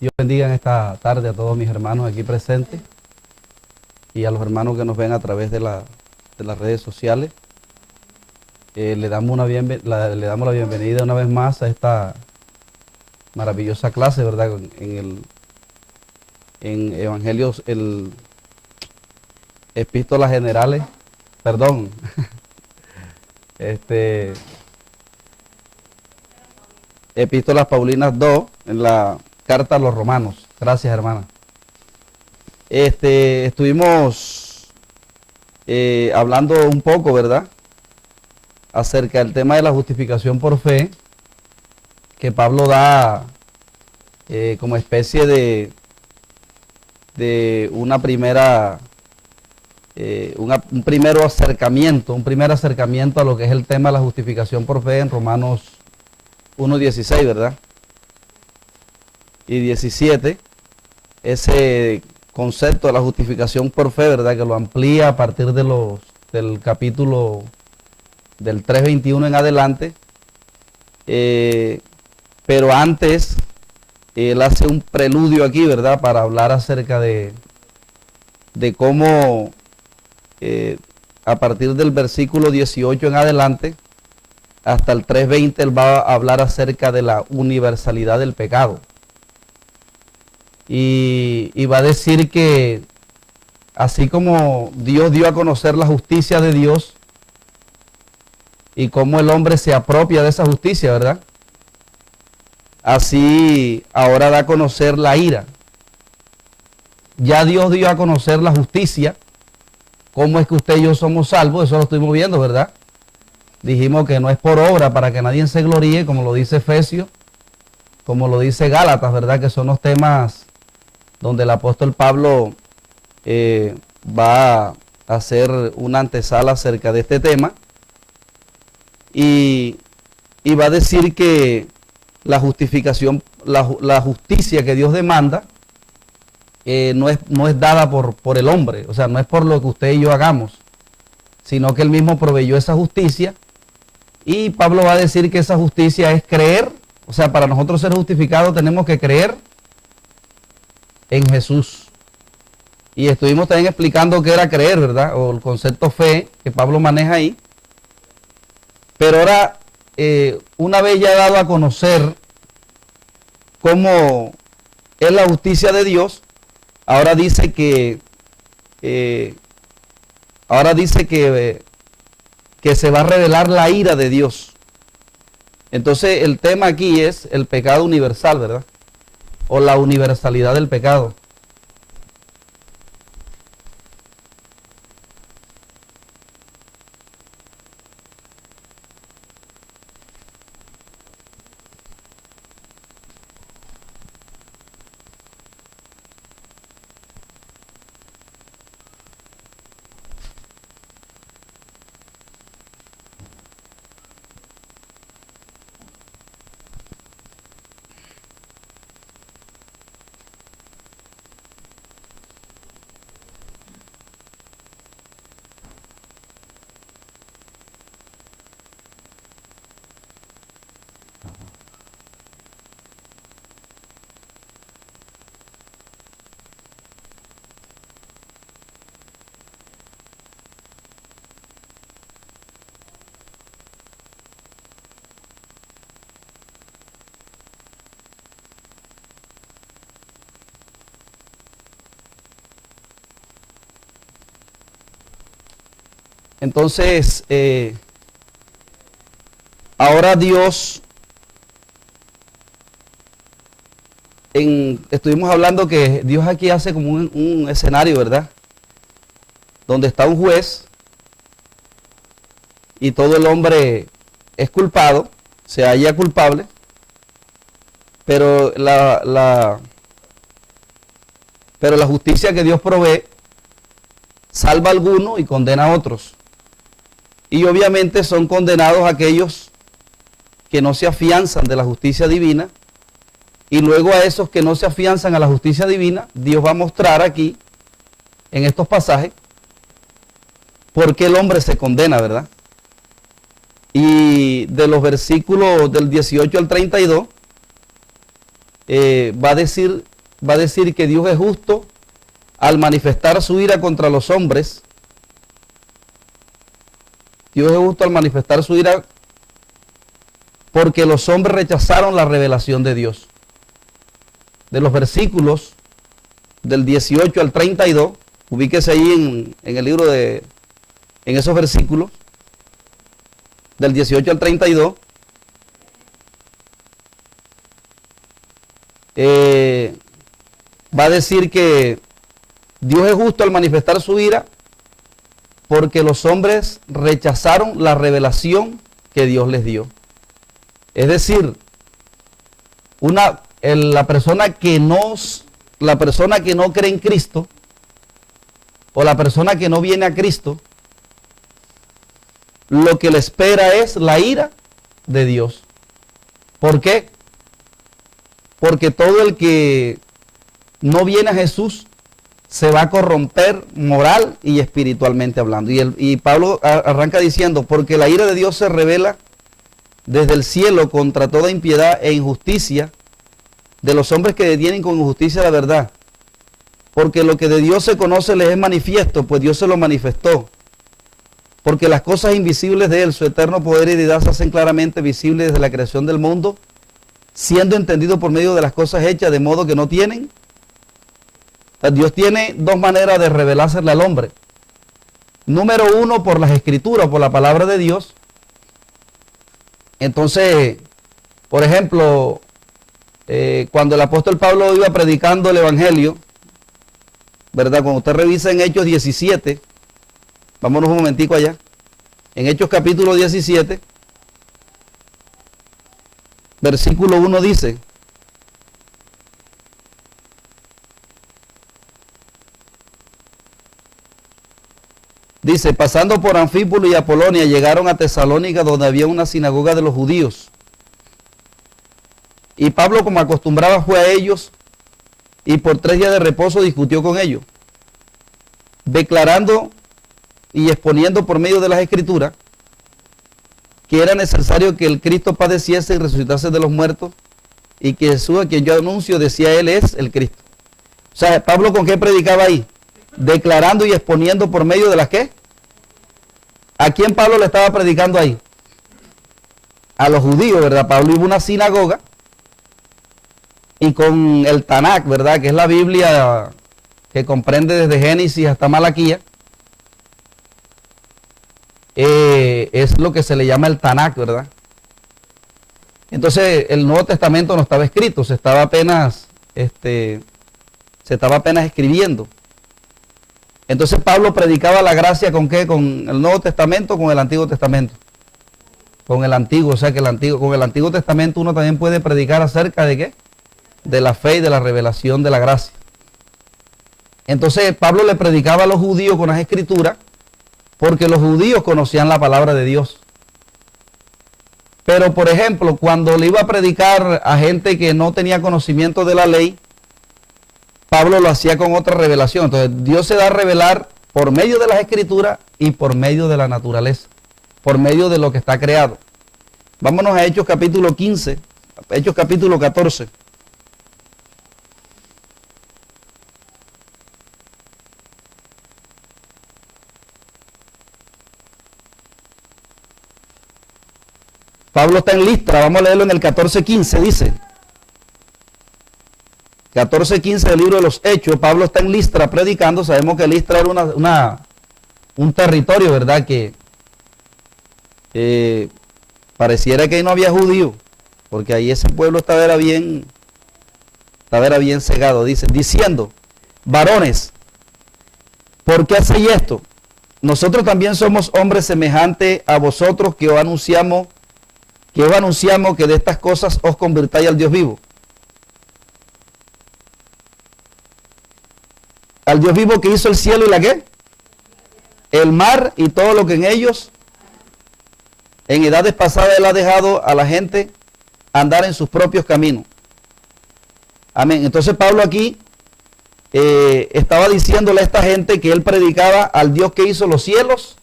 Dios bendiga en esta tarde a todos mis hermanos aquí presentes y a los hermanos que nos ven a través de las redes sociales. Le damos la bienvenida una vez más a esta maravillosa clase, ¿verdad? En Evangelios, Epístolas Generales, perdón, Epístolas Paulinas 2, en la carta a los Romanos. Gracias, hermana. Estuvimos hablando un poco, ¿verdad?, acerca del tema de la justificación por fe, que Pablo da como especie de una primera, un primer acercamiento a lo que es el tema de la justificación por fe en Romanos 1:16, ¿verdad? Y 17, ese concepto de la justificación por fe, ¿verdad?, que lo amplía a partir del capítulo del 3:21 en adelante. Pero antes, él hace un preludio aquí, ¿verdad?, para hablar acerca de cómo a partir del versículo 18 en adelante hasta el 3:20 él va a hablar acerca de la universalidad del pecado. Y va a decir que así como Dios dio a conocer la justicia de Dios y cómo el hombre se apropia de esa justicia, ¿verdad?, así ahora da a conocer la ira. Ya Dios dio a conocer la justicia, cómo es que usted y yo somos salvos, eso lo estuvimos viendo, ¿verdad? Dijimos que no es por obra para que nadie se gloríe, como lo dice Efesios, como lo dice Gálatas, ¿verdad?, que son los temas donde el apóstol Pablo va a hacer una antesala acerca de este tema, y va a decir que la justificación, la justicia que Dios demanda no es dada por el hombre, o sea, no es por lo que usted y yo hagamos, sino que Él mismo proveyó esa justicia. Y Pablo va a decir que esa justicia es creer, o sea, para nosotros ser justificados tenemos que creer en Jesús. Y estuvimos también explicando qué era creer, ¿verdad?, o el concepto fe que Pablo maneja ahí. Pero ahora, una vez ya dado a conocer cómo es la justicia de Dios, ahora dice que se va a revelar la ira de Dios. Entonces el tema aquí es el pecado universal, ¿verdad?, o la universalidad del pecado. Entonces, ahora Dios, estuvimos hablando que Dios aquí hace como un escenario, ¿verdad?, donde está un juez y todo el hombre es culpado, se halla culpable, pero la justicia que Dios provee salva a algunos y condena a otros. Y obviamente son condenados aquellos que no se afianzan de la justicia divina, y luego a esos que no se afianzan a la justicia divina, Dios va a mostrar aquí, en estos pasajes, por qué el hombre se condena, ¿verdad? Y de los versículos del 18 al 32, va a decir va a decir que Dios es justo al manifestar su ira contra los hombres. Dios es justo al manifestar su ira porque los hombres rechazaron la revelación de Dios. De los versículos del 18 al 32, ubíquese ahí en el libro en esos versículos, del 18 al 32, va a decir que Dios es justo al manifestar su ira porque los hombres rechazaron la revelación que Dios les dio. Es decir, la persona que no cree en Cristo, o la persona que no viene a Cristo, lo que le espera es la ira de Dios. ¿Por qué? Porque todo el que no viene a Jesús se va a corromper moral y espiritualmente hablando. Y Pablo arranca diciendo, porque la ira de Dios se revela desde el cielo contra toda impiedad e injusticia de los hombres que detienen con injusticia la verdad. Porque lo que de Dios se conoce les es manifiesto, pues Dios se lo manifestó. Porque las cosas invisibles de Él, su eterno poder y deidad, se hacen claramente visibles desde la creación del mundo, siendo entendido por medio de las cosas hechas, de modo que no tienen. Dios tiene dos maneras de revelársele al hombre. Número uno, por las escrituras, por la palabra de Dios. Entonces, por ejemplo, cuando el apóstol Pablo iba predicando el evangelio, ¿verdad? Cuando usted revisa en Hechos 17, vámonos un momentico allá, en Hechos capítulo 17, versículo 1 dice, pasando por Anfípolo y Apolonia, llegaron a Tesalónica, donde había una sinagoga de los judíos. Y Pablo, como acostumbraba, fue a ellos y por 3 días de reposo discutió con ellos, declarando y exponiendo por medio de las Escrituras que era necesario que el Cristo padeciese y resucitase de los muertos, y que Jesús, a quien yo anuncio, decía él, es el Cristo. O sea, Pablo, ¿con qué predicaba ahí? Declarando y exponiendo por medio de las ¿qué? ¿A quién Pablo le estaba predicando ahí? A los judíos, ¿verdad? Pablo iba a una sinagoga y con el Tanakh, ¿verdad? Que es la Biblia que comprende desde Génesis hasta Malaquía, es lo que se le llama el Tanakh, ¿verdad? Entonces el Nuevo Testamento no estaba escrito, se estaba apenas escribiendo. Entonces Pablo predicaba la gracia ¿con qué? ¿Con el Nuevo Testamento o con el Antiguo Testamento? Con el Antiguo, o sea que con el Antiguo Testamento uno también puede predicar acerca de ¿qué? De la fe y de la revelación de la gracia. Entonces Pablo le predicaba a los judíos con las Escrituras, porque los judíos conocían la palabra de Dios. Pero, por ejemplo, cuando le iba a predicar a gente que no tenía conocimiento de la ley, Pablo lo hacía con otra revelación. Entonces, Dios se da a revelar por medio de las Escrituras y por medio de la naturaleza, por medio de lo que está creado. Vámonos a Hechos capítulo 15, Hechos capítulo 14. Pablo está en Listra, vamos a leerlo en el 14:15, dice. 14:15 del libro de los Hechos, Pablo está en Listra predicando. Sabemos que Listra era un territorio, ¿verdad? Que pareciera que ahí no había judíos, porque ahí ese pueblo estaba bien cegado, dice, diciendo, varones, ¿por qué hacéis esto? Nosotros también somos hombres semejantes a vosotros que os anunciamos que de estas cosas os convirtáis al Dios vivo. Al Dios vivo que hizo el cielo y la ¿qué? El mar y todo lo que en ellos, en edades pasadas Él ha dejado a la gente andar en sus propios caminos. Amén. Entonces Pablo aquí estaba diciéndole a esta gente que él predicaba al Dios que hizo los cielos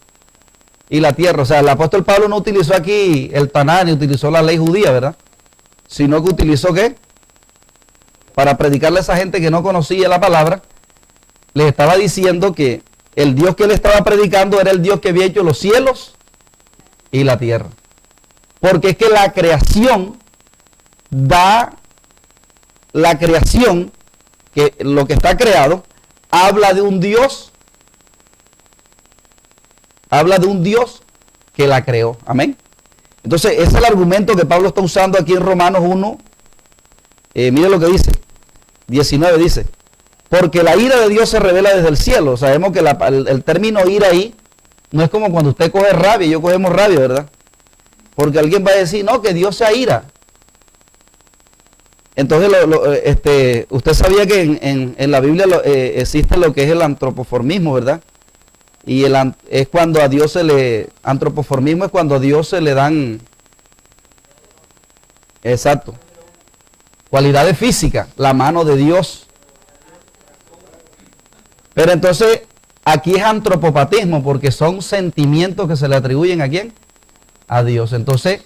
y la tierra. O sea, el apóstol Pablo no utilizó aquí el Tanakh ni utilizó la ley judía, ¿verdad? Sino que utilizó ¿qué? para predicarle a esa gente que no conocía la palabra, les estaba diciendo que el Dios que él estaba predicando era el Dios que había hecho los cielos y la tierra. Porque es que la creación que lo que está creado, habla de un Dios que la creó. Amén. Entonces, ese es el argumento que Pablo está usando aquí en Romanos 1. Mire lo que dice, 19 dice, porque la ira de Dios se revela desde el cielo. Sabemos que el término ira ahí no es como cuando usted coge rabia y yo cogemos rabia, ¿verdad? Porque alguien va a decir, no, que Dios se ira. Entonces, usted sabía que en la Biblia existe lo que es el antropoformismo, ¿verdad? Y es cuando a Dios antropoformismo es cuando a Dios se le dan, exacto, cualidades físicas, la mano de Dios. Pero entonces, aquí es antropopatismo, porque son sentimientos que se le atribuyen ¿a quién? A Dios. Entonces,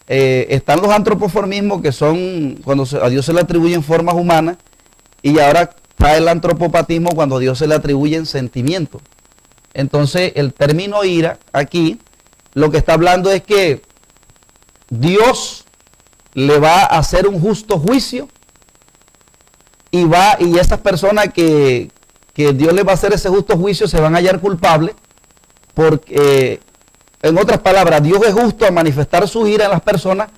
están los antropoformismos, que son cuando a Dios se le atribuyen formas humanas, y ahora está el antropopatismo cuando a Dios se le atribuyen sentimientos. Entonces, el término ira aquí, lo que está hablando es que Dios le va a hacer un justo juicio, y esas personas que Dios les va a hacer ese justo juicio se van a hallar culpables, porque, en otras palabras, Dios es justo a manifestar su ira en las personas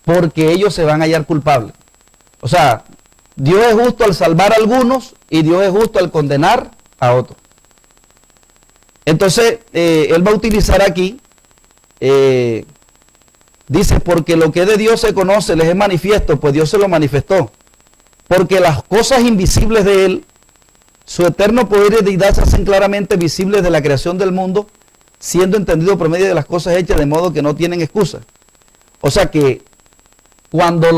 porque ellos se van a hallar culpables. O sea, Dios es justo al salvar a algunos y Dios es justo al condenar a otros. Entonces, él va a utilizar aquí, dice, porque lo que es de Dios se conoce, les es manifiesto, pues Dios se lo manifestó. Porque las cosas invisibles de él, su eterno poder y deidad se hacen claramente visibles de la creación del mundo, siendo entendido por medio de las cosas hechas, de modo que no tienen excusa. O sea que cuando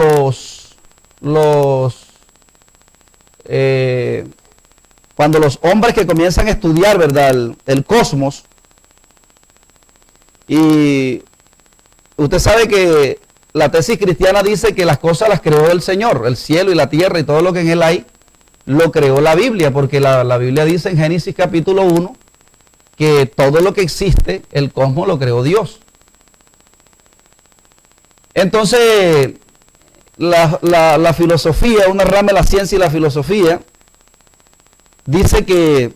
cuando los hombres que comienzan a estudiar, ¿verdad?, el cosmos, y usted sabe que la tesis cristiana dice que las cosas las creó el Señor, el cielo y la tierra y todo lo que en él hay, lo creó la Biblia, porque la Biblia dice en Génesis capítulo 1 que todo lo que existe, el cosmos lo creó Dios. Entonces, la filosofía, una rama de la ciencia y la filosofía, dice que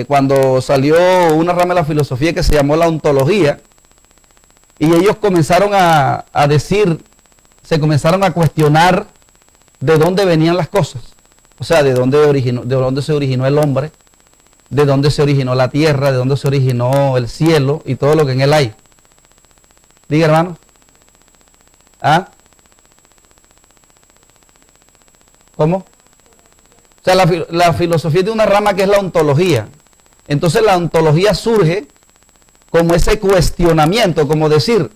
cuando salió una rama de la filosofía que se llamó la ontología, y ellos comenzaron a decir, se comenzaron a cuestionar de dónde venían las cosas. O sea, de dónde se originó el hombre, de dónde se originó la tierra, de dónde se originó el cielo y todo lo que en él hay. Diga, hermano. ¿Ah? ¿Cómo? O sea, la filosofía tiene una rama que es la ontología. Entonces la ontología surge como ese cuestionamiento, como decir,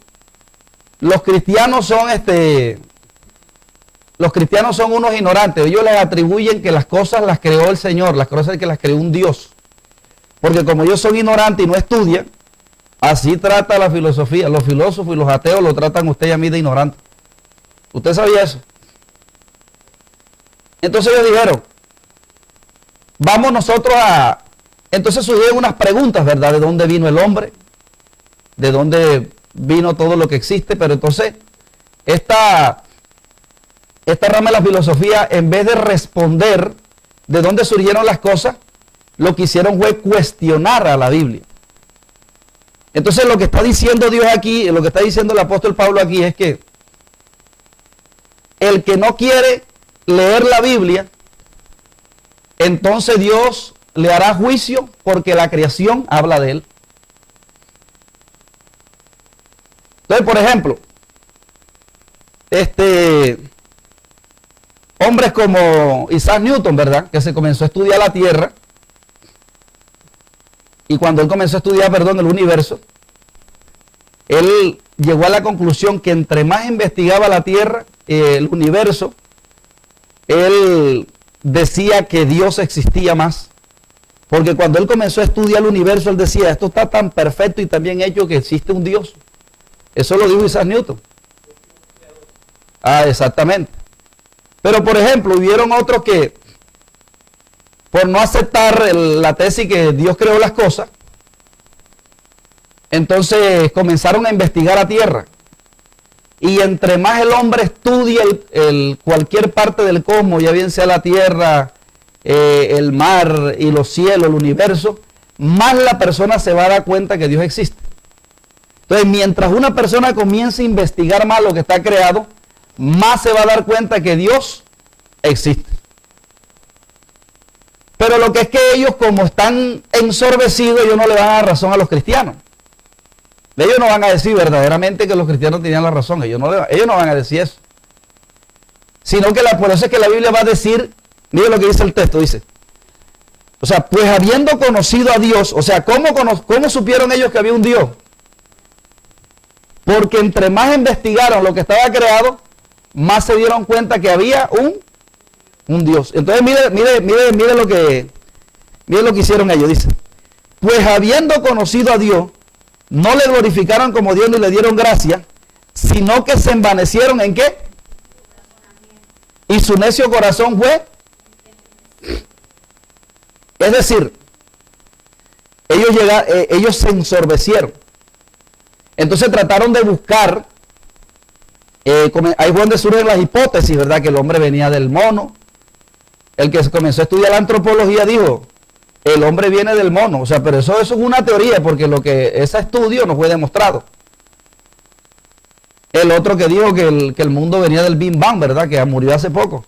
los cristianos son unos ignorantes. Ellos les atribuyen que las cosas las creó el Señor, las cosas que las creó un Dios. Porque como ellos son ignorantes y no estudian, así trata la filosofía. Los filósofos y los ateos lo tratan a usted y a mí de ignorante. ¿Usted sabía eso? Entonces ellos dijeron, vamos nosotros a... Entonces surgieron unas preguntas, ¿verdad? ¿De dónde vino el hombre? ¿De dónde vino todo lo que existe? Pero entonces, esta rama de la filosofía, en vez de responder de dónde surgieron las cosas, lo que hicieron fue cuestionar a la Biblia. Entonces lo que está diciendo Dios aquí, lo que está diciendo el apóstol Pablo aquí es que el que no quiere leer la Biblia, entonces Dios le hará juicio porque la creación habla de él. Entonces, por ejemplo, hombres como Isaac Newton, ¿verdad?, que se comenzó a estudiar la Tierra, y cuando él comenzó a estudiar, el universo, él llegó a la conclusión que entre más investigaba la Tierra, el universo, él decía que Dios existía más. Porque cuando él comenzó a estudiar el universo, él decía, esto está tan perfecto y tan bien hecho que existe un Dios. Eso lo dijo Isaac Newton. Ah, exactamente. Pero por ejemplo, hubieron otros que, por no aceptar la tesis que Dios creó las cosas, entonces comenzaron a investigar la tierra. Y entre más el hombre estudia cualquier parte del cosmos, ya bien sea la tierra, el mar y los cielos, el universo, más la persona se va a dar cuenta que Dios existe. Entonces, mientras una persona comience a investigar más lo que está creado, más se va a dar cuenta que Dios existe. Pero lo que es que ellos, como están ensorbecidos, ellos no le van a dar razón a los cristianos. Ellos no van a decir verdaderamente que los cristianos tenían la razón. Ellos no van a decir eso. Sino que por eso es que la Biblia va a decir, mire lo que dice el texto, dice. O sea, pues habiendo conocido a Dios, o sea, ¿cómo supieron ellos que había un Dios? Porque entre más investigaron lo que estaba creado, más se dieron cuenta que había un Dios. Entonces mire lo que hicieron ellos, dice. Pues habiendo conocido a Dios, no le glorificaron como Dios ni le dieron gracia, sino que se envanecieron ¿en qué? Y su necio corazón fue. Es decir, ellos se ensorbecieron. Entonces trataron de buscar, ahí fue donde surgen las hipótesis, ¿verdad? Que el hombre venía del mono. El que comenzó a estudiar la antropología dijo, el hombre viene del mono. O sea, pero eso es una teoría, porque ese estudio no fue demostrado. El otro que dijo que el mundo venía del Big Bang, ¿verdad? Que murió hace poco.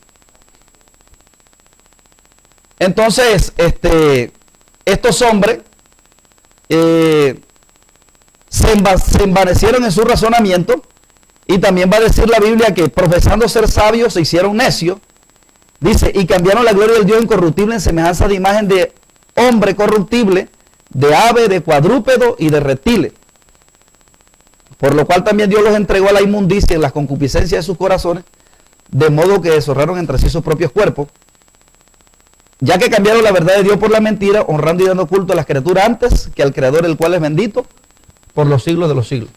Entonces, estos hombres se envanecieron en su razonamiento, y también va a decir la Biblia que profesando ser sabios se hicieron necios. Dice, y cambiaron la gloria del Dios incorruptible en semejanza de imagen de hombre corruptible, de ave, de cuadrúpedo y de reptiles. Por lo cual también Dios los entregó a la inmundicia en las concupiscencias de sus corazones, de modo que deshonraron entre sí sus propios cuerpos, ya que cambiaron la verdad de Dios por la mentira, honrando y dando culto a las criaturas antes que al Creador, el cual es bendito por los siglos de los siglos.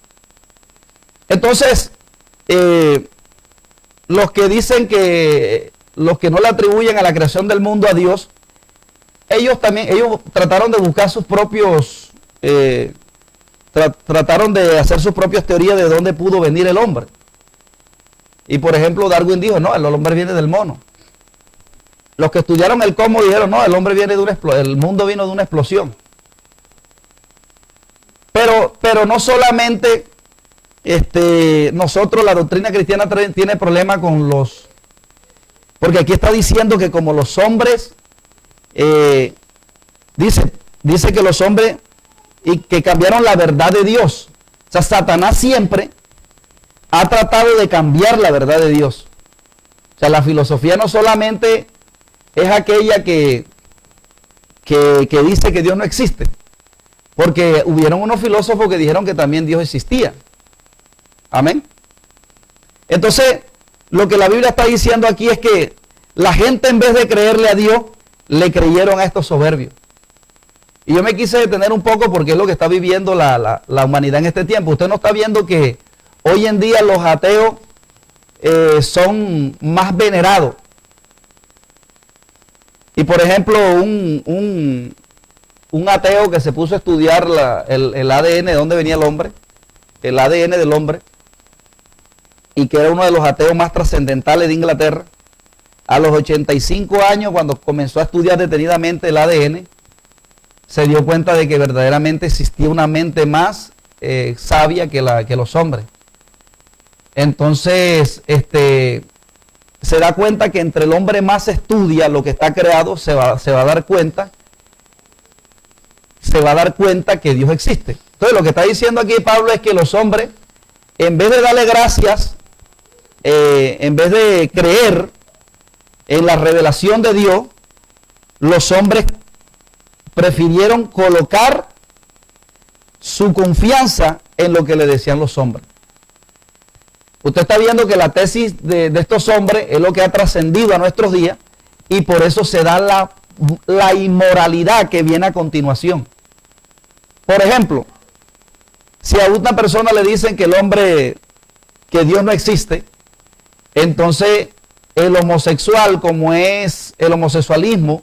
Entonces, los que dicen que los que no le atribuyen a la creación del mundo a Dios, ellos trataron de buscar sus propios, trataron de hacer sus propias teorías de dónde pudo venir el hombre. Y por ejemplo, Darwin dijo, no, el hombre viene del mono. Los que estudiaron el cosmos dijeron, no, el hombre viene de el mundo vino de una explosión. Pero no solamente nosotros, la doctrina cristiana tiene problema con porque aquí está diciendo que como los hombres, dice que los hombres y que cambiaron la verdad de Dios. O sea, Satanás siempre ha tratado de cambiar la verdad de Dios. O sea, la filosofía no solamente es aquella que dice que Dios no existe, porque hubieron unos filósofos que dijeron que también Dios existía. Amén. Entonces, lo que la Biblia está diciendo aquí es que la gente, en vez de creerle a Dios, le creyeron a estos soberbios. Y yo me quise detener un poco porque es lo que está viviendo la humanidad en este tiempo. Usted no está viendo que hoy en día los ateos son más venerados. Y por ejemplo, un ateo que se puso a estudiar el ADN, de dónde venía el hombre, el ADN del hombre, y que era uno de los ateos más trascendentales de Inglaterra, a los 85 años, cuando comenzó a estudiar detenidamente el ADN, se dio cuenta de que verdaderamente existía una mente más sabia que los hombres. Entonces, se da cuenta que entre el hombre más estudia lo que está creado, se va a dar cuenta que Dios existe. Entonces, lo que está diciendo aquí Pablo es que los hombres, en vez de darle gracias, en vez de creer en la revelación de Dios, los hombres prefirieron colocar su confianza en lo que le decían los hombres. Usted está viendo que la tesis de estos hombres es lo que ha trascendido a nuestros días, y por eso se da la inmoralidad que viene a continuación. Por ejemplo, si a una persona le dicen que que Dios no existe, Entonces, el homosexual, como es el homosexualismo,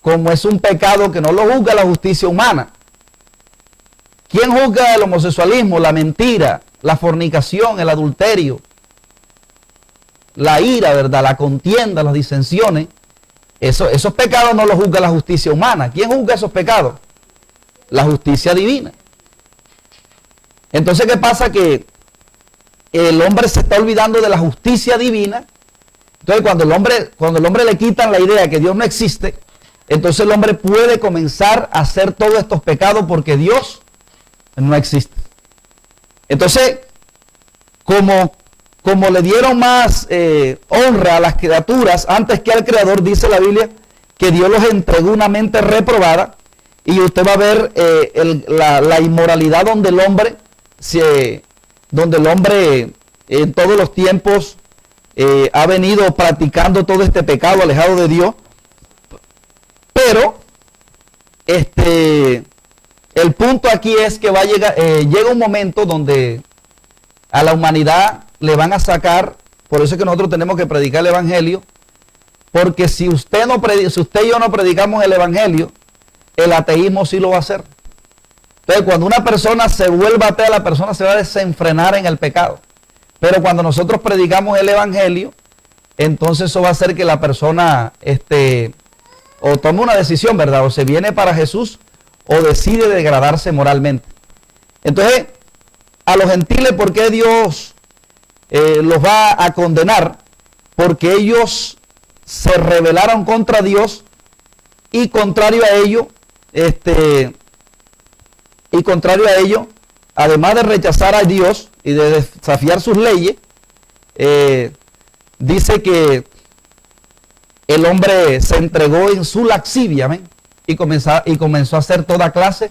como es un pecado que no lo juzga la justicia humana. ¿Quién juzga el homosexualismo? La mentira, la fornicación, el adulterio, la ira, ¿verdad? La contienda, las disensiones. Esos pecados no los juzga la justicia humana. ¿Quién juzga esos pecados? La justicia divina. Entonces, ¿qué pasa? Que el hombre se está olvidando de la justicia divina. Entonces, cuando el hombre le quitan la idea que Dios no existe, entonces el hombre puede comenzar a hacer todos estos pecados porque Dios no existe. Entonces, como le dieron más honra a las criaturas antes que al Creador, dice la Biblia que Dios los entregó una mente reprobada, y usted va a ver la inmoralidad donde el hombre en todos los tiempos ha venido practicando todo este pecado alejado de Dios. Pero el punto aquí es que llega un momento donde a la humanidad le van a sacar. Por eso es que nosotros tenemos que predicar el evangelio, porque si usted y yo no predicamos el evangelio, el ateísmo sí lo va a hacer. Entonces, cuando una persona se vuelva atea, la persona se va a desenfrenar en el pecado. Pero cuando nosotros predicamos el evangelio, entonces eso va a hacer que la persona o tome una decisión, ¿verdad? O se viene para Jesús o decide degradarse moralmente. Entonces, a los gentiles, ¿por qué Dios los va a condenar? Porque ellos se rebelaron contra Dios, y contrario a ello, además de rechazar a Dios y de desafiar sus leyes, dice que el hombre se entregó en su laxivia, ¿ven? Y comenzó a hacer toda clase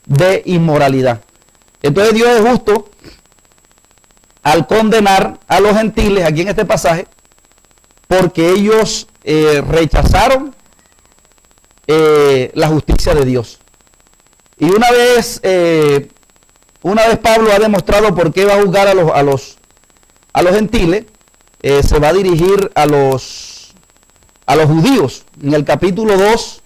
de inmoralidad. Entonces Dios es justo al condenar a los gentiles aquí en este pasaje, porque ellos rechazaron la justicia de Dios. Y una vez Pablo ha demostrado por qué va a juzgar a los gentiles, se va a dirigir a los judíos. En el capítulo 2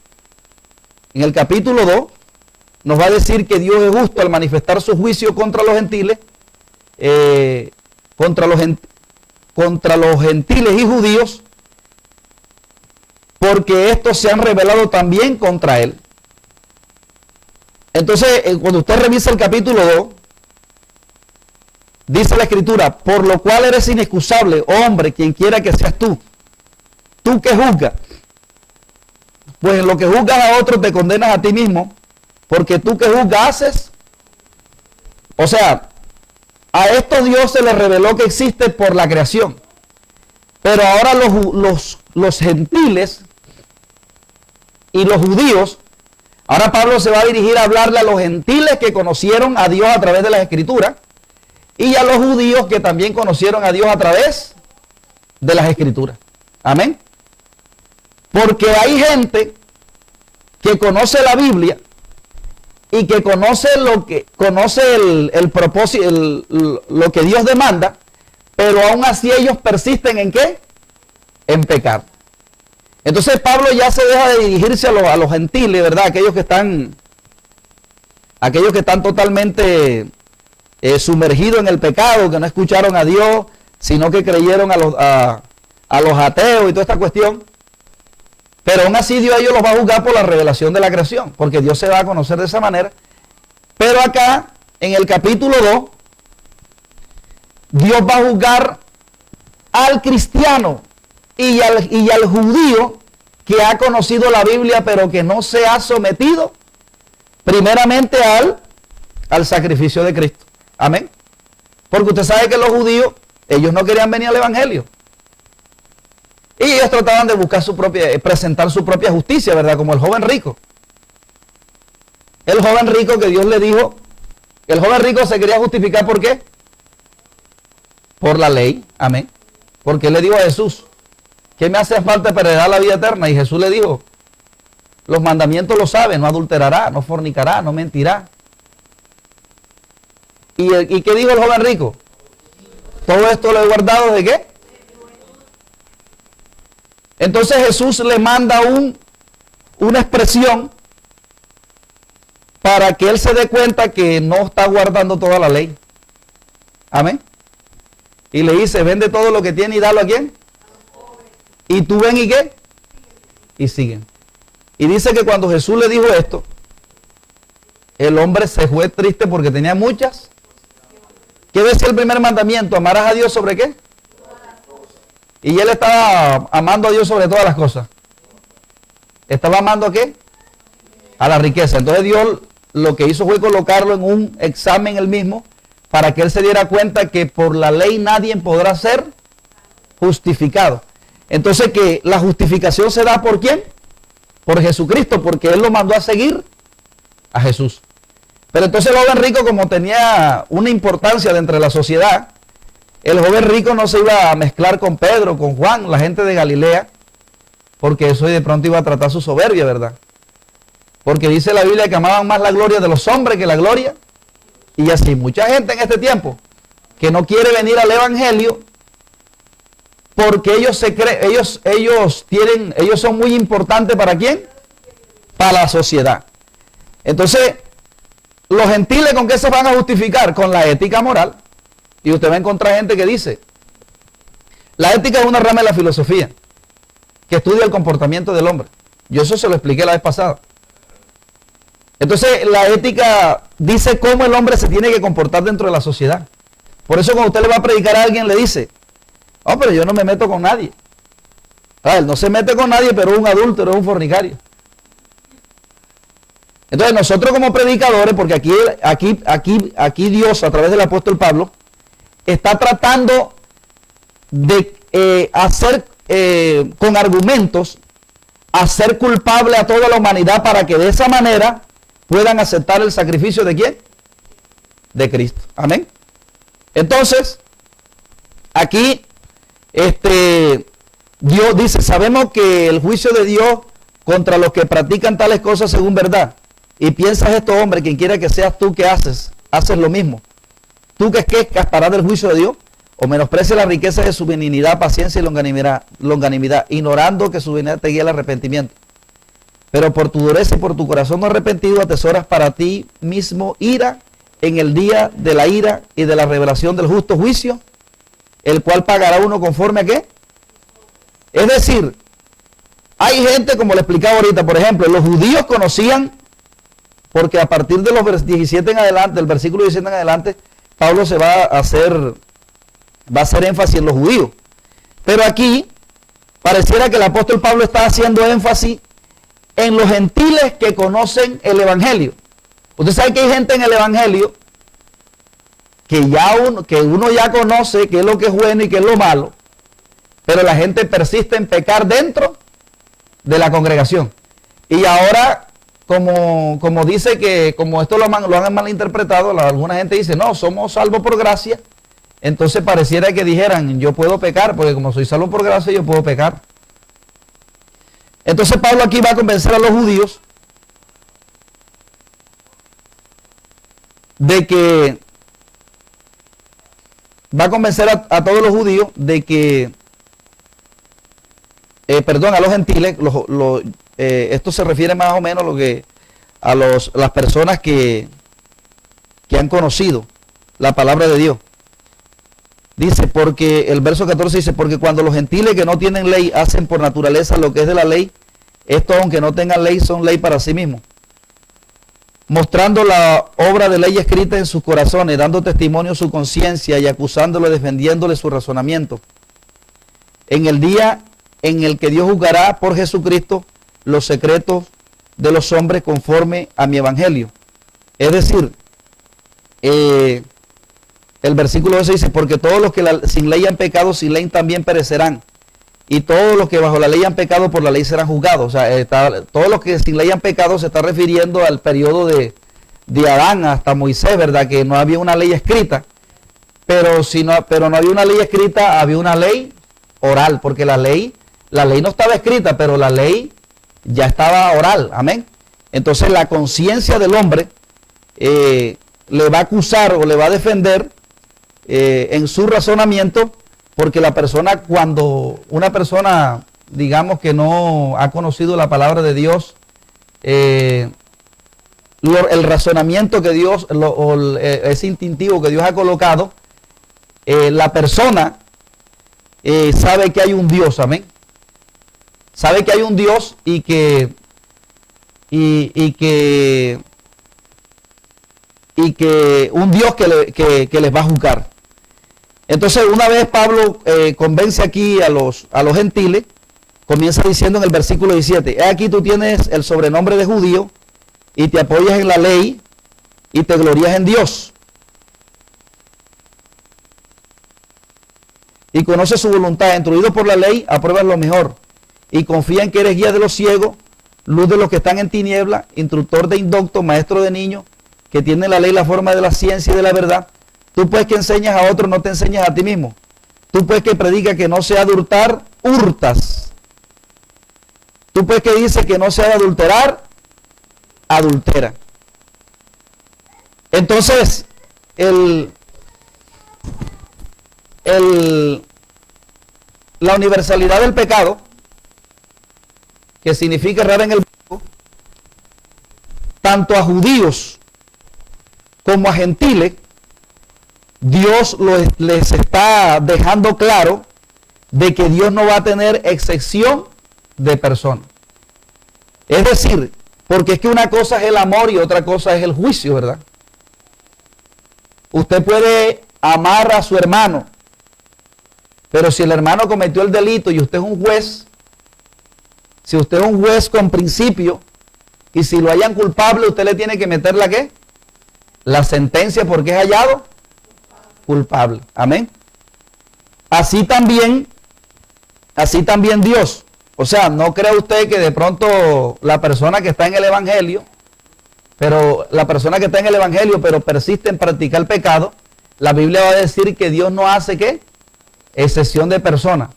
nos va a decir que Dios es justo al manifestar su juicio contra los gentiles, contra los gentiles y judíos, porque estos se han rebelado también contra él. Entonces, cuando usted revisa el capítulo 2, dice la Escritura: por lo cual eres inexcusable, oh hombre, quien quiera que seas tú que juzgas. Pues en lo que juzgas a otros te condenas a ti mismo, porque tú que juzgas haces. O sea, a estos Dios se les reveló que existe por la creación. Pero ahora los gentiles y los judíos, ahora Pablo se va a dirigir a hablarle a los gentiles que conocieron a Dios a través de las Escrituras, y a los judíos que también conocieron a Dios a través de las Escrituras. Amén. Porque hay gente que conoce la Biblia y que conoce el propósito, lo que Dios demanda, pero aún así ellos persisten ¿en qué? En pecar. Entonces Pablo ya se deja de dirigirse a los gentiles, ¿verdad? Aquellos que están totalmente sumergidos en el pecado, que no escucharon a Dios, sino que creyeron a los ateos y toda esta cuestión. Pero aún así Dios a ellos los va a juzgar por la revelación de la creación, porque Dios se va a conocer de esa manera. Pero acá, en el capítulo 2, Dios va a juzgar al cristiano y al judío que ha conocido la Biblia, pero que no se ha sometido primeramente al sacrificio de Cristo. Amén. Porque usted sabe que los judíos, ellos no querían venir al evangelio. Y ellos trataban de buscar presentar su propia justicia, ¿verdad? Como el joven rico. El joven rico que Dios le dijo, el joven rico se quería justificar, ¿por qué? Por la ley. Amén. Porque él le dijo a Jesús: ¿qué me hace falta para heredar la vida eterna? Y Jesús le dijo: los mandamientos los sabe, no adulterará, no fornicará, no mentirá. ¿Y qué dijo el joven rico? Todo esto lo he guardado ¿de qué? Entonces Jesús le manda una expresión para que él se dé cuenta que no está guardando toda la ley. Amén. Y le dice, vende todo lo que tiene y dalo a quién. Y tú ven y qué. Y siguen. Y dice que cuando Jesús le dijo esto, el hombre se fue triste porque tenía muchas. ¿Qué decía el primer mandamiento? ¿Amarás a Dios sobre qué? Y él estaba amando a Dios sobre todas las cosas. ¿Estaba amando a qué? A la riqueza. Entonces Dios lo que hizo fue colocarlo en un examen él mismo para que él se diera cuenta que por la ley nadie podrá ser justificado. Entonces que la justificación se da ¿por quién? Por Jesucristo, porque él lo mandó a seguir a Jesús. Pero entonces el joven rico, como tenía una importancia dentro de la sociedad, el joven rico no se iba a mezclar con Pedro, con Juan, la gente de Galilea, porque eso de pronto iba a tratar su soberbia, ¿verdad? Porque dice la Biblia que amaban más la gloria de los hombres que la gloria. Y así, mucha gente en este tiempo que no quiere venir al evangelio porque ellos se creen, ellos son muy importantes ¿para quién? Para la sociedad. Entonces, los gentiles ¿con qué se van a justificar? Con la ética moral. Y usted va a encontrar gente que dice, la ética es una rama de la filosofía que estudia el comportamiento del hombre. Yo eso se lo expliqué la vez pasada. Entonces, la ética dice cómo el hombre se tiene que comportar dentro de la sociedad. Por eso cuando usted le va a predicar a alguien, le dice, oh, pero yo no me meto con nadie. Él no se mete con nadie, pero es un adúltero, es un fornicario. Entonces, nosotros como predicadores, porque aquí Dios, a través del apóstol Pablo, está tratando de hacer con argumentos, hacer culpable a toda la humanidad para que de esa manera puedan aceptar el sacrificio de ¿quién? De Cristo. Amén. Entonces, aquí, Dios dice, sabemos que el juicio de Dios contra los que practican tales cosas según verdad. Y piensas esto, hombre, quien quiera que seas tú que haces lo mismo. Tú que escaparás del juicio de Dios, o menosprecia la riqueza de su benignidad, paciencia y longanimidad, ignorando que su benignidad te guía al arrepentimiento. Pero por tu dureza y por tu corazón no arrepentido atesoras para ti mismo ira en el día de la ira y de la revelación del justo juicio, el cual pagará uno conforme a qué. Es decir, hay gente, como le explicaba ahorita, por ejemplo, los judíos conocían, porque a partir de los 17 en adelante, del versículo 17 en adelante, Pablo va a hacer énfasis en los judíos. Pero aquí pareciera que el apóstol Pablo está haciendo énfasis en los gentiles que conocen el evangelio. Usted sabe que hay gente en el evangelio que uno ya conoce qué es lo que es bueno y qué es lo malo, pero la gente persiste en pecar dentro de la congregación. Y ahora, como dice que, como esto lo han malinterpretado, alguna gente dice, no, somos salvos por gracia. Entonces pareciera que dijeran, yo puedo pecar, porque como soy salvo por gracia, yo puedo pecar. Entonces Pablo aquí va a convencer a los judíos de que, va a convencer a todos los judíos de que, a los gentiles, esto se refiere más o menos a las personas que han conocido la palabra de Dios. Dice, porque el verso 14 dice, porque cuando los gentiles que no tienen ley hacen por naturaleza lo que es de la ley, estos aunque no tengan ley son ley para sí mismos, mostrando la obra de ley escrita en sus corazones, dando testimonio su conciencia y acusándolo, defendiéndole su razonamiento. En el día en el que Dios juzgará por Jesucristo los secretos de los hombres conforme a mi evangelio. Es decir, el versículo 12 dice, porque todos los que sin ley han pecado, sin ley también perecerán. Y todos los que bajo la ley han pecado, por la ley serán juzgados. O sea, todos los que sin ley han pecado se está refiriendo al periodo de Adán hasta Moisés, ¿verdad? Que no había una ley escrita. Pero no había una ley escrita, había una ley oral, porque la ley no estaba escrita, pero la ley ya estaba oral. Amén. Entonces la conciencia del hombre le va a acusar o le va a defender en su razonamiento, porque cuando una persona digamos que no ha conocido la palabra de Dios, el razonamiento que Dios, ese instintivo que Dios ha colocado, la persona sabe que hay un Dios, amén. Sabe que hay un Dios y que un Dios que les va a juzgar. Entonces, una vez Pablo convence aquí a los gentiles, comienza diciendo en el versículo 17, aquí tú tienes el sobrenombre de judío y te apoyas en la ley y te glorías en Dios. Y conoces su voluntad, instruido por la ley, apruebas lo mejor. Y confía en que eres guía de los ciegos, luz de los que están en tiniebla, instructor de indoctos, maestro de niños, que tiene la ley la forma de la ciencia y de la verdad. Tú pues que enseñas a otros, no te enseñas a ti mismo. Tú pues que predicas que no se ha de hurtar, hurtas. Tú pues que dices que no se ha de adulterar, adultera. Entonces, la universalidad del pecado, que significa errar en el mundo, tanto a judíos como a gentiles, Dios les está dejando claro de que Dios no va a tener excepción de personas. Es decir, porque es que una cosa es el amor y otra cosa es el juicio, ¿verdad? Usted puede amar a su hermano, pero si el hermano cometió el delito y usted es un juez, si usted es un juez con principio, y si lo hallan culpable, usted le tiene que meter ¿la qué? La sentencia porque es hallado culpable. Amén. Así también Dios. O sea, no crea usted que de pronto la persona que está en el evangelio, pero persiste en practicar el pecado, la Biblia va a decir que Dios no hace ¿qué? Excepción de persona.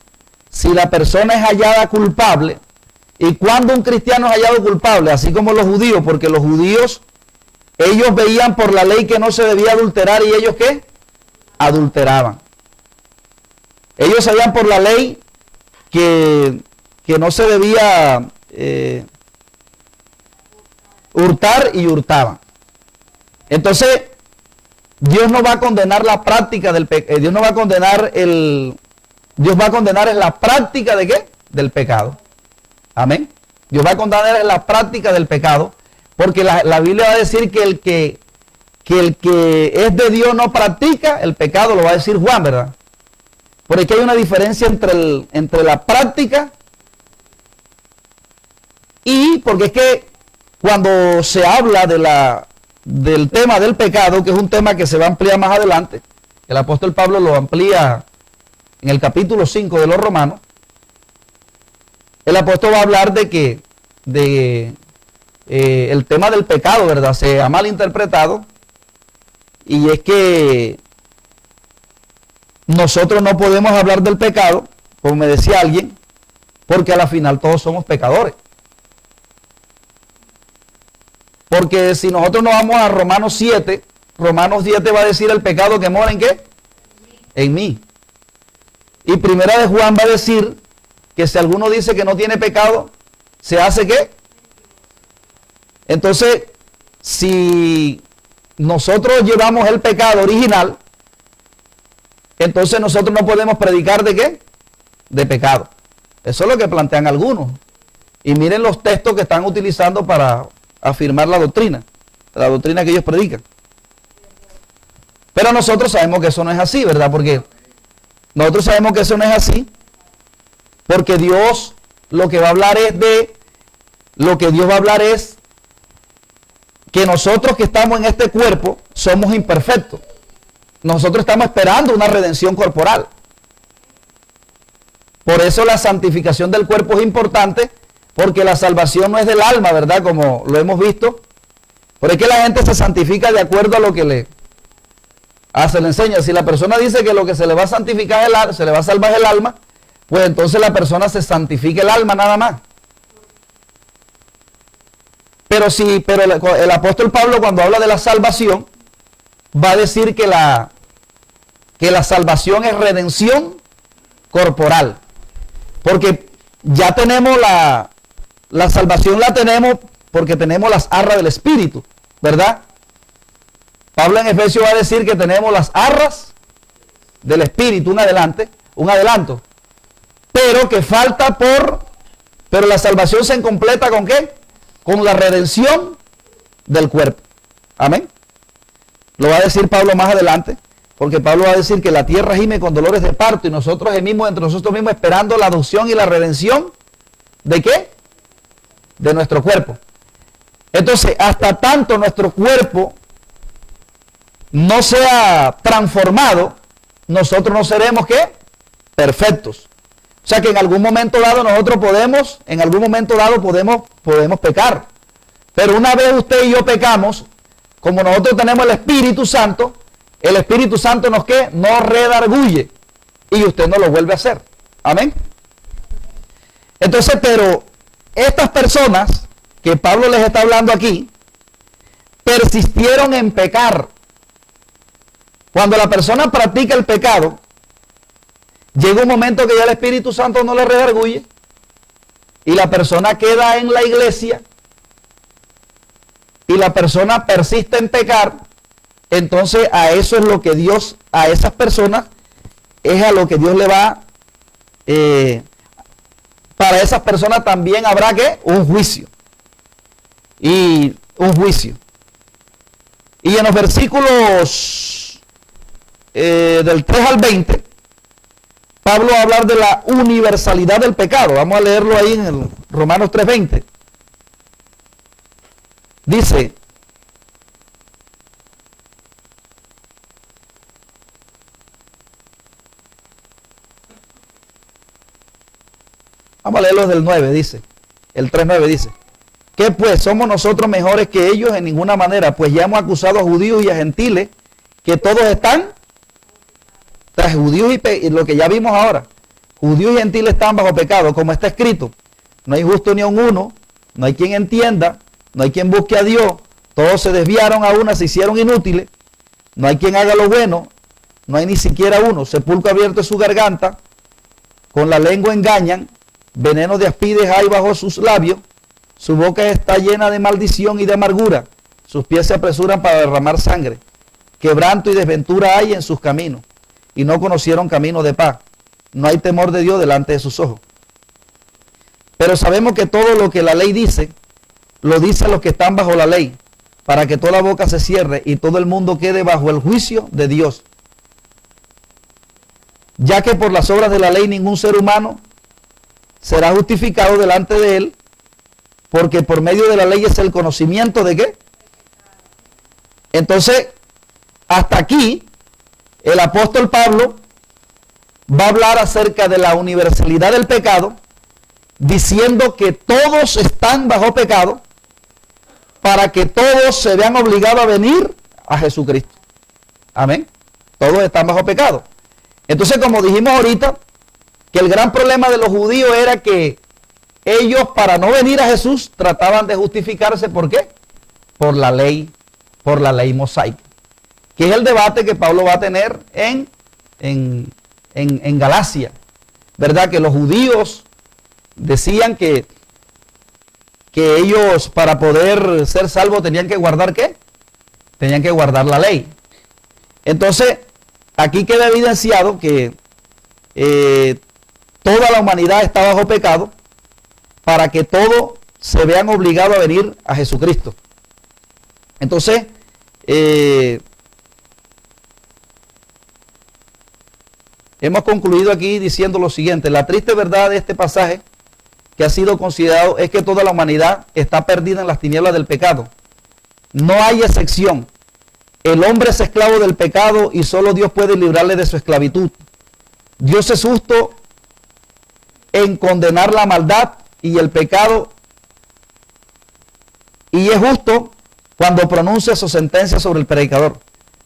Si la persona es hallada culpable, y cuando un cristiano es hallado culpable, así como los judíos, porque los judíos, ellos veían por la ley que no se debía adulterar y ellos ¿qué? Adulteraban. Ellos sabían por la ley que no se debía hurtar y hurtaban. Entonces, Dios no va a condenar la práctica del pecado, Dios no va a condenar Dios va a condenar en la práctica ¿de qué? Del pecado. Amén. Dios va a condenar en la práctica del pecado, porque la Biblia va a decir que el que es de Dios no practica el pecado, lo va a decir Juan, ¿verdad? Porque hay una diferencia entre la práctica y porque es que cuando se habla del tema del pecado, que es un tema que se va a ampliar más adelante, el apóstol Pablo lo amplía en el capítulo 5 de los Romanos, el apóstol va a hablar de que el tema del pecado, ¿verdad? Se ha malinterpretado, y es que nosotros no podemos hablar del pecado, como me decía alguien, porque a la final todos somos pecadores. Porque si nosotros nos vamos a Romanos 7 va a decir el pecado que mora ¿en qué? En mí. Y Primera de Juan va a decir que si alguno dice que no tiene pecado, ¿se hace qué? Entonces, si nosotros llevamos el pecado original, entonces nosotros no podemos predicar ¿de qué? De pecado. Eso es lo que plantean algunos. Y miren los textos que están utilizando para afirmar la doctrina que ellos predican. Pero nosotros sabemos que eso no es así, ¿verdad? Porque nosotros sabemos que eso no es así, porque Dios lo que va a hablar es que nosotros que estamos en este cuerpo somos imperfectos. Nosotros estamos esperando una redención corporal. Por eso la santificación del cuerpo es importante, porque la salvación no es del alma, ¿verdad? Como lo hemos visto. Por es que la gente se santifica de acuerdo a lo que le enseña. Si la persona dice que lo que se le va a santificar se le va a salvar el alma, pues entonces la persona se santifica el alma nada más. Pero el apóstol Pablo, cuando habla de la salvación, va a decir que la salvación es redención corporal. Porque ya tenemos la salvación, la tenemos porque tenemos las arras del Espíritu, ¿verdad? Pablo en Efesios va a decir que tenemos las arras del Espíritu, un adelanto. Pero que falta pero la salvación se completa ¿con qué? Con la redención del cuerpo. Amén. Lo va a decir Pablo más adelante, porque Pablo va a decir que la tierra gime con dolores de parto y nosotros gemimos entre nosotros mismos esperando la adopción y la redención. ¿De qué? De nuestro cuerpo. Entonces, hasta tanto nuestro cuerpo no sea transformado, nosotros no seremos ¿qué? Perfectos. O sea que en algún momento dado nosotros podemos pecar. Pero una vez usted y yo pecamos, como nosotros tenemos el Espíritu Santo nos ¿qué? Nos redarguye. Y usted no lo vuelve a hacer. Amén. Entonces, pero estas personas que Pablo les está hablando aquí, persistieron en pecar. Cuando la persona practica el pecado, llega un momento que ya el Espíritu Santo no le redarguye y la persona queda en la iglesia y la persona persiste en pecar. Entonces a eso es lo que Dios, a esas personas es a lo que Dios le va, para esas personas también habrá ¿qué? Un juicio. Y en los versículos del 3 al 20, Pablo va a hablar de la universalidad del pecado. Vamos a leerlo ahí en el Romanos 3:20. Dice: vamos a leerlo del 9, dice. El 3:9 dice: ¿qué pues? ¿Somos nosotros mejores que ellos? En ninguna manera, pues ya hemos acusado a judíos y a gentiles que todos están tras judíos y lo que ya vimos ahora. Judíos y gentiles están bajo pecado, como está escrito: no hay justo ni a uno, no hay quien entienda, no hay quien busque a Dios, todos se desviaron a una, se hicieron inútiles, no hay quien haga lo bueno, no hay ni siquiera uno, sepulcro abierto es su garganta, con la lengua engañan, veneno de aspides hay bajo sus labios, su boca está llena de maldición y de amargura, sus pies se apresuran para derramar sangre, quebranto y desventura hay en sus caminos, y no conocieron camino de paz, no hay temor de Dios delante de sus ojos. Pero sabemos que todo lo que la ley dice, lo dice a los que están bajo la ley, para que toda la boca se cierre y todo el mundo quede bajo el juicio de Dios. Ya que por las obras de la ley ningún ser humano será justificado delante de él, porque por medio de la ley es el conocimiento de qué. Entonces, hasta aquí, el apóstol Pablo va a hablar acerca de la universalidad del pecado, diciendo que todos están bajo pecado, para que todos se vean obligados a venir a Jesucristo. Amén. Todos están bajo pecado. Entonces, como dijimos ahorita, que el gran problema de los judíos era que ellos, para no venir a Jesús, trataban de justificarse. ¿Por qué? Por la ley mosaica, que es el debate que Pablo va a tener en Galacia, ¿verdad? Que los judíos decían que ellos, para poder ser salvos, tenían que guardar ¿qué? Tenían que guardar la ley. Entonces, aquí queda evidenciado que toda la humanidad está bajo pecado, para que todos se vean obligados a venir a Jesucristo. Entonces, hemos concluido aquí diciendo lo siguiente: la triste verdad de este pasaje que ha sido considerado es que toda la humanidad está perdida en las tinieblas del pecado. No hay excepción. El hombre es esclavo del pecado y solo Dios puede librarle de su esclavitud. Dios es justo en condenar la maldad y el pecado, y es justo cuando pronuncia su sentencia sobre el predicador.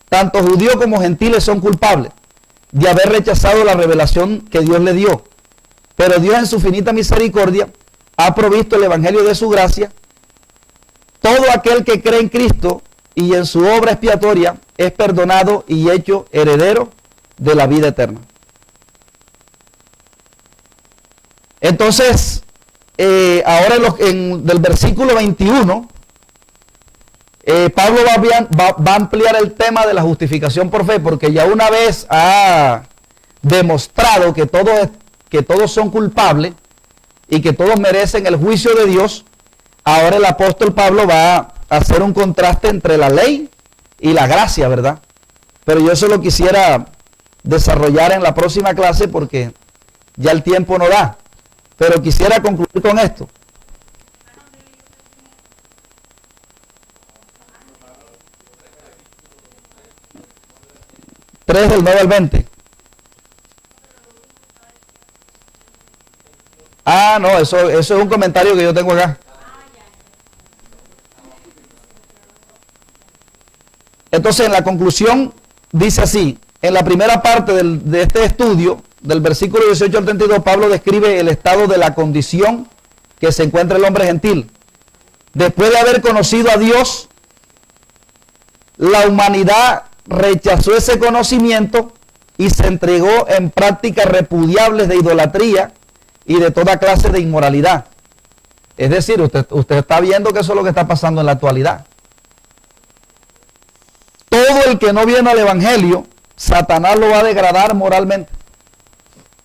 Tanto judíos como gentiles son culpables de haber rechazado la revelación que Dios le dio. Pero Dios, en su finita misericordia, ha provisto el evangelio de su gracia. Todo aquel que cree en Cristo y en su obra expiatoria es perdonado y hecho heredero de la vida eterna. Entonces, ahora del versículo 21, Pablo va a ampliar el tema de la justificación por fe, porque ya una vez ha demostrado que todos son culpables y que todos merecen el juicio de Dios. Ahora el apóstol Pablo va a hacer un contraste entre la ley y la gracia, ¿verdad? Pero yo eso lo quisiera desarrollar en la próxima clase porque ya el tiempo no da. Pero quisiera concluir con esto. Tres del 9 al 20. Ah, no, eso es un comentario que yo tengo acá. Entonces, en la conclusión, dice así, en la primera parte de este estudio, del versículo 18 al 32, Pablo describe el estado de la condición que se encuentra el hombre gentil. Después de haber conocido a Dios, la humanidad rechazó ese conocimiento y se entregó en prácticas repudiables de idolatría y de toda clase de inmoralidad. Es decir, usted está viendo que eso es lo que está pasando en la actualidad. Todo el que no viene al Evangelio, Satanás lo va a degradar moralmente.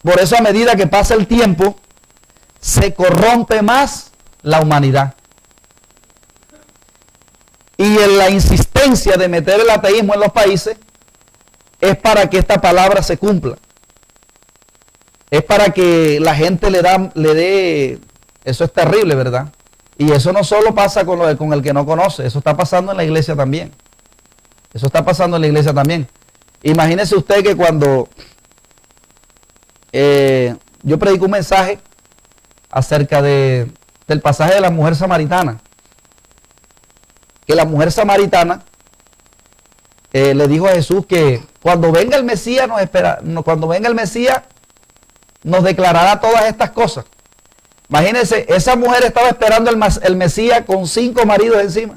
Por eso, a medida que pasa el tiempo, se corrompe más la humanidad. Y en la insistencia de meter el ateísmo en los países es para que esta palabra se cumpla. Es para que la gente le dé, eso es terrible, ¿verdad? Y eso no solo pasa con el que no conoce, eso está pasando en la iglesia también. Eso está pasando en la iglesia también. Imagínese usted que cuando yo predico un mensaje acerca del pasaje de la mujer samaritana, que la mujer samaritana le dijo a Jesús que cuando venga el Mesías nos declarará todas estas cosas. Imagínense, esa mujer estaba esperando el Mesías con 5 maridos encima.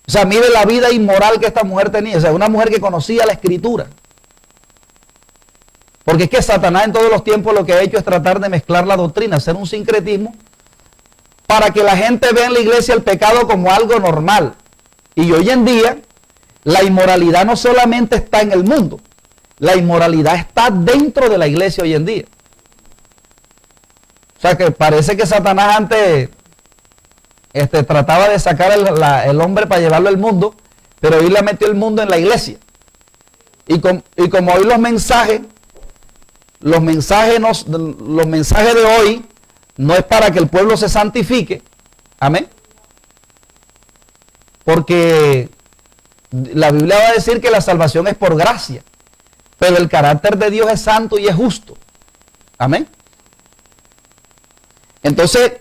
O sea, mire la vida inmoral que esta mujer tenía. O sea, una mujer que conocía la Escritura. Porque es que Satanás en todos los tiempos lo que ha hecho es tratar de mezclar la doctrina, hacer un sincretismo, para que la gente vea en la iglesia el pecado como algo normal. Y hoy en día, la inmoralidad no solamente está en el mundo, la inmoralidad está dentro de la iglesia hoy en día. O sea que parece que Satanás antes trataba de sacar el hombre para llevarlo al mundo, pero hoy le metió el mundo en la iglesia. Y como hoy los mensajes de hoy no es para que el pueblo se santifique, amén, porque la Biblia va a decir que la salvación es por gracia, pero el carácter de Dios es santo y es justo, amén. Entonces,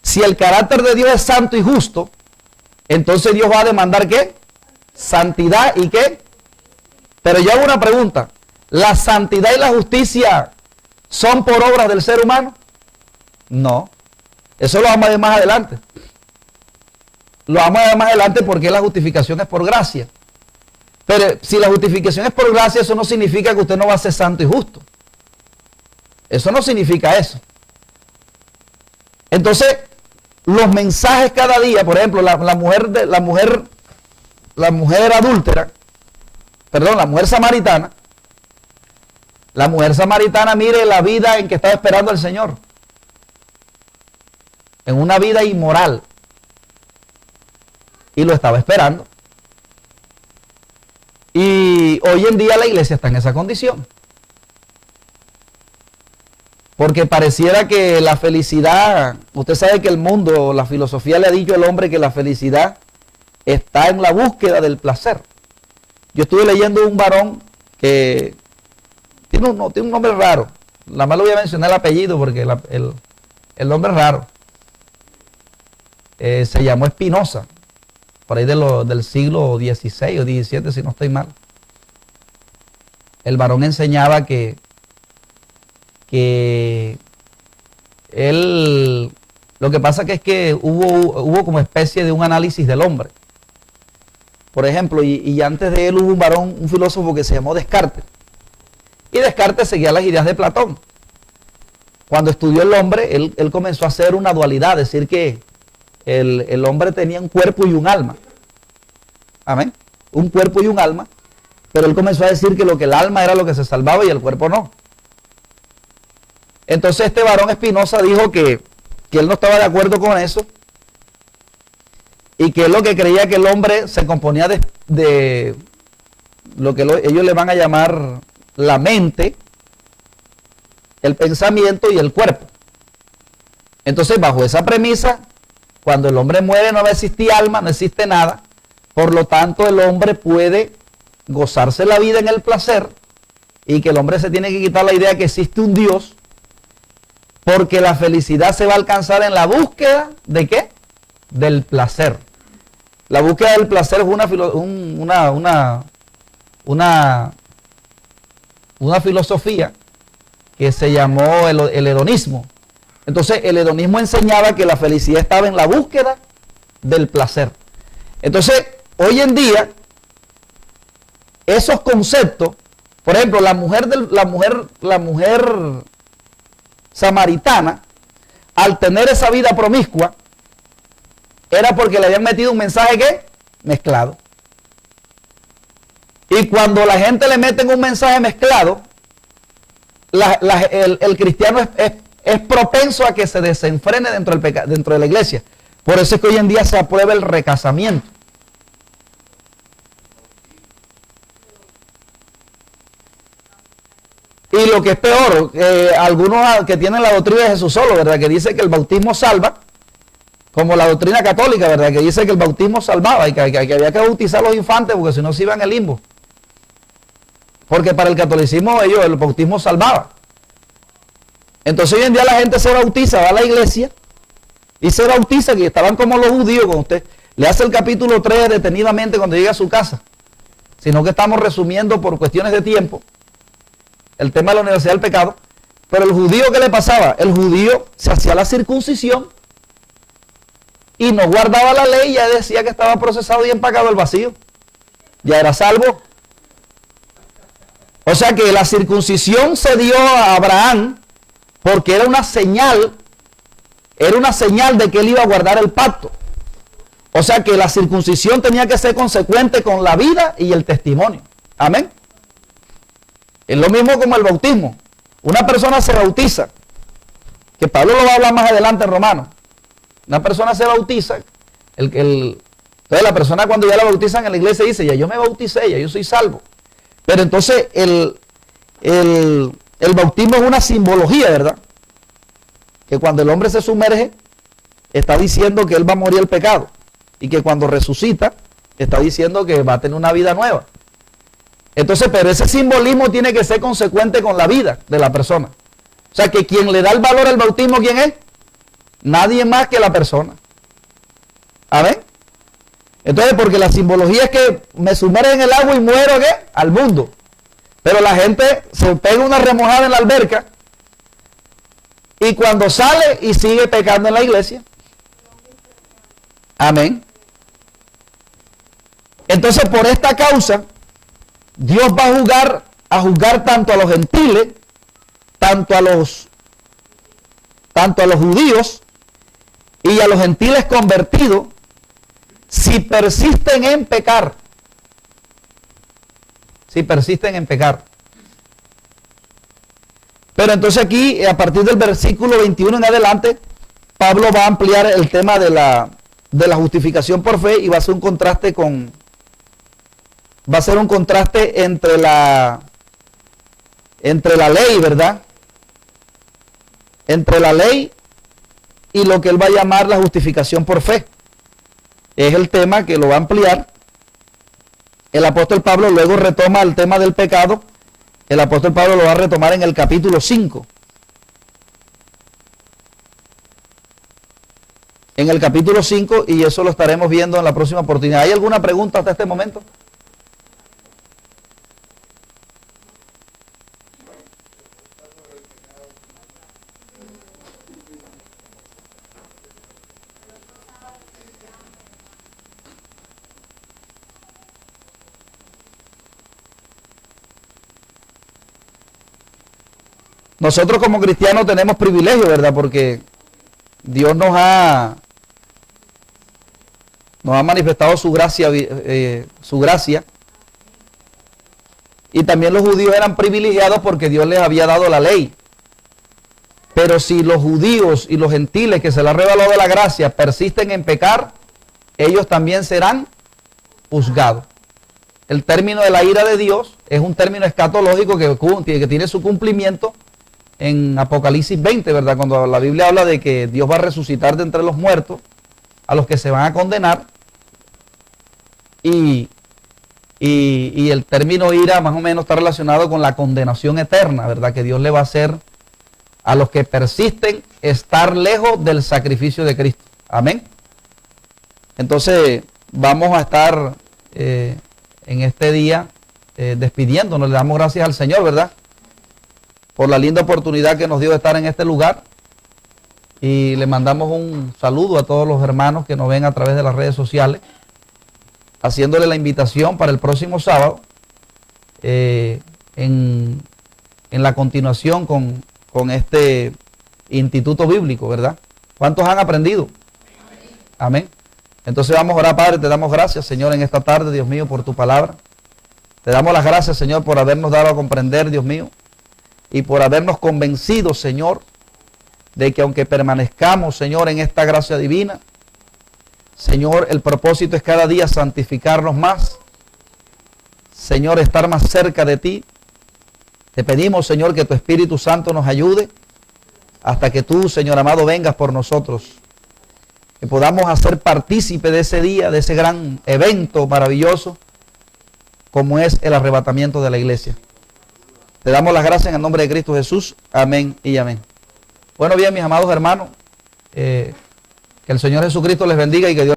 si el carácter de Dios es santo y justo, entonces Dios va a demandar ¿qué? Santidad y ¿qué? Pero yo hago una pregunta, ¿la santidad y la justicia son por obras del ser humano? No, eso lo vamos a ver más adelante. Lo vamos a ver más adelante porque la justificación es por gracia. Pero si la justificación es por gracia, eso no significa que usted no va a ser santo y justo. Eso no significa eso. Entonces, los mensajes cada día, por ejemplo, la mujer adúltera, perdón, la mujer samaritana, mire la vida en que estaba esperando al Señor. En una vida inmoral. Y lo estaba esperando. Y hoy en día la iglesia está en esa condición. Porque pareciera que la felicidad, usted sabe que el mundo, la filosofía le ha dicho al hombre que la felicidad está en la búsqueda del placer. Yo estuve leyendo un varón que tiene un nombre raro. Nada más le voy a mencionar el apellido porque el nombre es raro. Se llamó Spinoza, por ahí del siglo XVI o XVII, si no estoy mal. El varón enseñaba que él, lo que pasa es que hubo como especie de un análisis del hombre. Por ejemplo, y antes de él hubo un filósofo que se llamó Descartes. Y Descartes seguía las ideas de Platón. cuando estudió el hombre, él comenzó a hacer una dualidad, decir que el hombre tenía un cuerpo y un alma. Amén. Un cuerpo y un alma. Pero él comenzó a decir que lo que el alma era lo que se salvaba y el cuerpo no. Entonces este varón Spinoza dijo que él no estaba de acuerdo con eso y que él lo que creía que el hombre se componía de lo que ellos le van a llamar la mente, el pensamiento y el cuerpo. Entonces, bajo esa premisa, cuando el hombre muere no va a existir alma, no existe nada. Por lo tanto, el hombre puede gozarse la vida en el placer y que el hombre se tiene que quitar la idea que existe un Dios, porque la felicidad se va a alcanzar en la búsqueda ¿de qué? Del placer. La búsqueda del placer es una filosofía que se llamó el hedonismo. Entonces, el hedonismo enseñaba que la felicidad estaba en la búsqueda del placer. Entonces, hoy en día, esos conceptos, por ejemplo, la mujer samaritana, al tener esa vida promiscua, era porque le habían metido un mensaje ¿qué? Mezclado. Y cuando la gente le mete un mensaje mezclado, el cristiano es propenso a que se desenfrene dentro de la iglesia. Por eso es que hoy en día se aprueba el recasamiento. Y lo que es peor, algunos que tienen la doctrina de Jesús solo, ¿verdad? Que dice que el bautismo salva, como la doctrina católica, ¿verdad? Que dice que el bautismo salvaba y que había que bautizar a los infantes porque si no se iban al limbo. Porque para el catolicismo el bautismo salvaba. Entonces hoy en día la gente se bautiza, va a la iglesia y se bautiza, que estaban como los judíos, cuando usted le hace el capítulo 3 detenidamente cuando llega a su casa. Sino que estamos resumiendo por cuestiones de tiempo el tema de la universidad del pecado. Pero el judío, ¿qué le pasaba? El judío se hacía la circuncisión y no guardaba la ley, ya decía que estaba procesado y empacado al vacío. Ya era salvo. O sea que la circuncisión se dio a Abraham porque era una señal de que él iba a guardar el pacto. O sea que la circuncisión tenía que ser consecuente con la vida y el testimonio. Amén. Es lo mismo como el bautismo. Una persona se bautiza, que Pablo lo va a hablar más adelante en Romanos. Una persona se bautiza, entonces la persona cuando ya la bautizan en la iglesia dice, ya yo me bauticé, ya yo soy salvo. Pero entonces el bautismo es una simbología, ¿verdad? Que cuando el hombre se sumerge, está diciendo que él va a morir el pecado. Y que cuando resucita, está diciendo que va a tener una vida nueva. Entonces, pero ese simbolismo tiene que ser consecuente con la vida de la persona. O sea, que quien le da el valor al bautismo, ¿quién es? Nadie más que la persona. ¿Amén? Entonces, porque la simbología es que me sumerge en el agua y muero, ¿qué? Al mundo. Pero la gente se pega una remojada en la alberca y cuando sale y sigue pecando en la iglesia. Amén. Entonces, por esta causa, Dios va a juzgar tanto a los gentiles, tanto a los judíos y a los gentiles convertidos, si persisten en pecar. Si persisten en pecar. Pero entonces aquí, a partir del versículo 21 en adelante, Pablo va a ampliar el tema de la justificación por fe y va a hacer un contraste entre la ley, ¿verdad? Entre la ley y lo que él va a llamar la justificación por fe. Es el tema que lo va a ampliar. El apóstol Pablo luego retoma el tema del pecado. El apóstol Pablo lo va a retomar en el capítulo 5. En el capítulo 5, y eso lo estaremos viendo en la próxima oportunidad. ¿Hay alguna pregunta hasta este momento? Nosotros como cristianos tenemos privilegio, ¿verdad? Porque Dios nos ha manifestado su gracia, y también los judíos eran privilegiados porque Dios les había dado la ley. Pero si los judíos y los gentiles que se les ha revelado la gracia persisten en pecar, ellos también serán juzgados. El término de la ira de Dios es un término escatológico que tiene su cumplimiento en Apocalipsis 20, ¿verdad? Cuando la Biblia habla de que Dios va a resucitar de entre los muertos a los que se van a condenar. Y el término ira más o menos está relacionado con la condenación eterna, ¿verdad? Que Dios le va a hacer a los que persisten estar lejos del sacrificio de Cristo. Amén. Entonces vamos a estar en este día despidiéndonos. Le damos gracias al Señor, ¿verdad? Por la linda oportunidad que nos dio de estar en este lugar. Y le mandamos un saludo a todos los hermanos que nos ven a través de las redes sociales, haciéndole la invitación para el próximo sábado, en la continuación con este instituto bíblico, ¿verdad? ¿Cuántos han aprendido? Amén. Entonces vamos a orar, Padre, te damos gracias, Señor, en esta tarde, Dios mío, por tu palabra. Te damos las gracias, Señor, por habernos dado a comprender, Dios mío, y por habernos convencido, Señor, de que aunque permanezcamos, Señor, en esta gracia divina, Señor, el propósito es cada día santificarnos más. Señor, estar más cerca de ti. Te pedimos, Señor, que tu Espíritu Santo nos ayude hasta que tú, Señor amado, vengas por nosotros. Que podamos hacer partícipe de ese día, de ese gran evento maravilloso, como es el arrebatamiento de la iglesia. Te damos las gracias en el nombre de Cristo Jesús. Amén y amén. Bueno, bien, mis amados hermanos, que el Señor Jesucristo les bendiga y que Dios